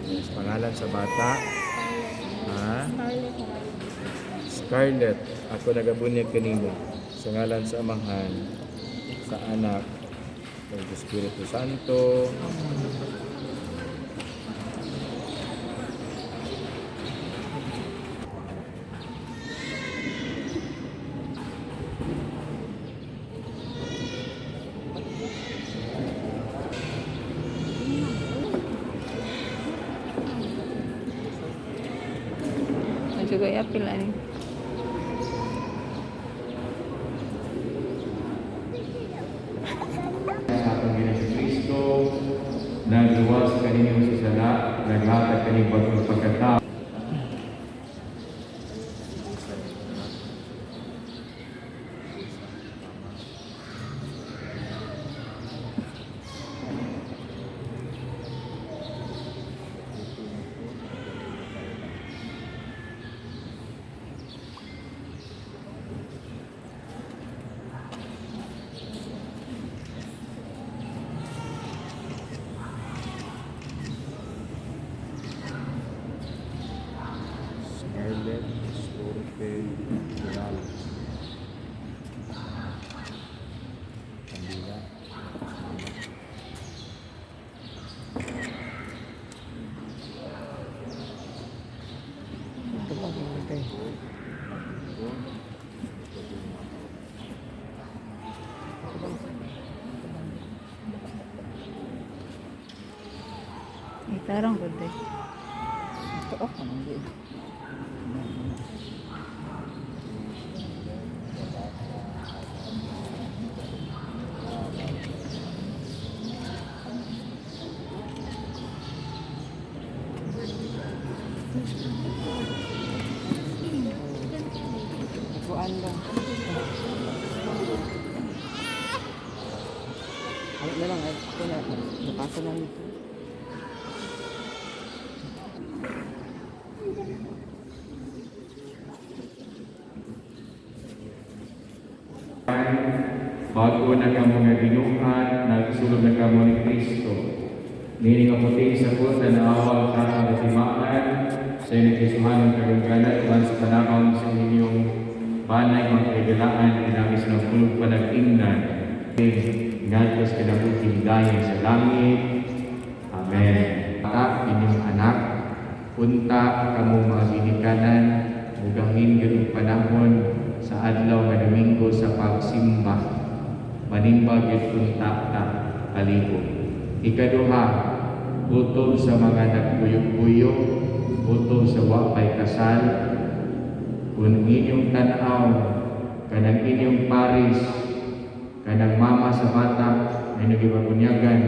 Yes, pangalan sa bata. Ha? Scarlett. Scarlett. Ako nagabunyag kanimo. Sa ngalan sa Amahan, sa Anak, sa Espiritu Santo. Juga apil ani. Sa atong Ginoong Kristo, nagluwas kanino sa sala, naghatag kanimo bagong pagkatao. Scarlett Storpe Dural. Kandila. Ito pa kay. Tarong gud day. Ito ako nang di. Kuan lang. Ano na lang ay ko na napasa lang dito. Bago na kamo nga ginuhat, nagsulod na kamo ni Kristo. Nini nga puting sa kuta na awang katang katimaan, sa inyong kisuhan ng karunggalan, uban sa panahon sa inyong banay mga kaigalaan, inami sa nagpulog pa nag-ingnan. Ngatos kinabuting dayan sa langit. Amen. Bata, inyong anak, punta kamo mga ginikanan, mugahin ganong panahon sa adlaw nga Domingo sa pagsimba. Manimbag yung punta ta kalibo. Ikaduha, utol sa mga nagkuyog-kuyog, utol sa wapay kasal, kung inyong tanaw, kanang inyong paris, kanang mama sa bata, ay nagipapunyagan,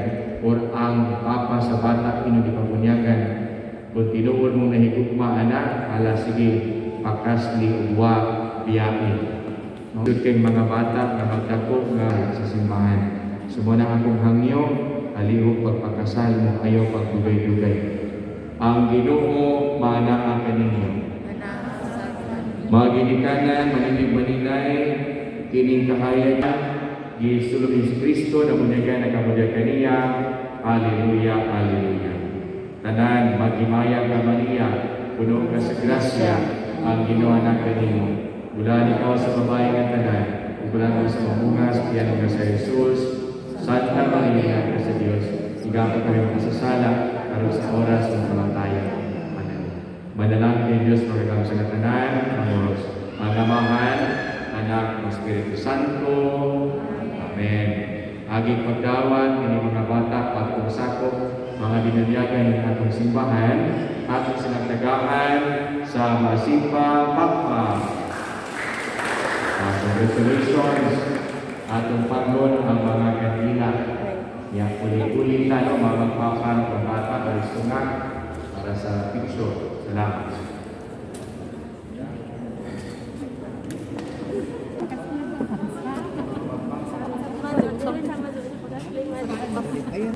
or ang papa sa bata, inagipapunyagan, kung tinuod mong nahigugma anak, ala sige, pakasli uwa, biyahe. Maudod kayong mga bata na magdako nga sa simbahan. Sumuna akong hangyo, alihog pagpakasal mo, ayaw pagdugay-dugay. Ang Ginoo maanaa kaninyo. Mga ginikanan, maninig-maninay, kining kahayag, gisulog ni Kristo na munyagan na kamudyagan niya. Alleluia, alleluia. Tanan, magimaya ka Maria, puno ka sa grasya, ang Ginoo na kaninyo. Bulan ikaw sa babae ng tanan, bulan mo sa mamungas, piyan ka sa Jesus, Santa Maria, ka sa Diyos, igapat kami makasasala, karon sa oras ng kamatayan. Amen. Manalangin Diyos, magagam sa katanan, Amor, ang Amahan, Anak, ng Espiritu Santo. Amen. Aging pagdawat, ini mga bata, pagkumasakop, mga binanyagan ng atong simbahan, atong sinagtagaan sa Masimba Papa. Atong resolutions, atong pagod ang mga kandila. Yang ulit-ulitan ang mga magpapan ng bata para sungat para sa picture. Salamat. Ayun.